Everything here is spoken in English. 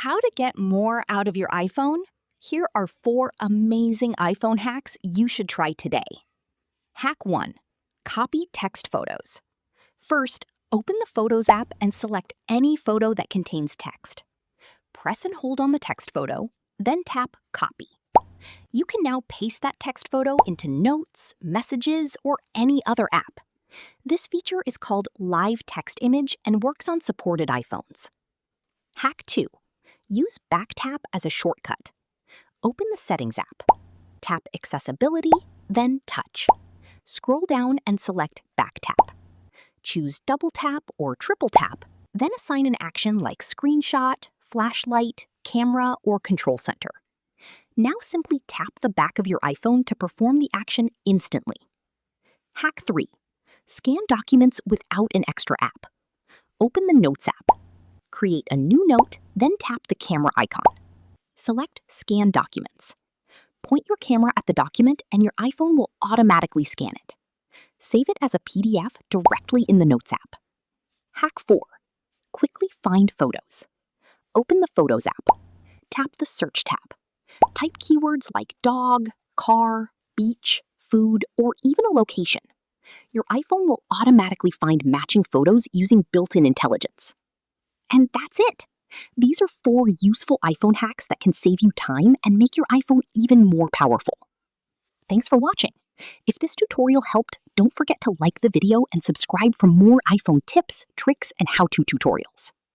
How to get more out of your iPhone? Here are 4 amazing iPhone hacks you should try today. Hack 1. Copy text photos. First, open the Photos app and select any photo that contains text. Press and hold on the text photo, then tap Copy. You can now paste that text photo into Notes, Messages, or any other app. This feature is called Live Text Image and works on supported iPhones. Hack 2. Use Back Tap as a shortcut. Open the Settings app. Tap Accessibility, then Touch. Scroll down and select Back Tap. Choose Double Tap or Triple Tap, then assign an action like Screenshot, Flashlight, Camera, or Control Center. Now simply tap the back of your iPhone to perform the action instantly. Hack 3. Scan documents without an extra app. Open the Notes app. Create a new note, then tap the camera icon. Select Scan Documents. Point your camera at the document and your iPhone will automatically scan it. Save it as a PDF directly in the Notes app. Hack 4. Quickly find photos. Open the Photos app. Tap the Search tab. Type keywords like dog, car, beach, food, or even a location. Your iPhone will automatically find matching photos using built-in intelligence. And that's it. These are 4 useful iPhone hacks that can save you time and make your iPhone even more powerful. Thanks for watching. If this tutorial helped, don't forget to like the video and subscribe for more iPhone tips, tricks, and how-to tutorials.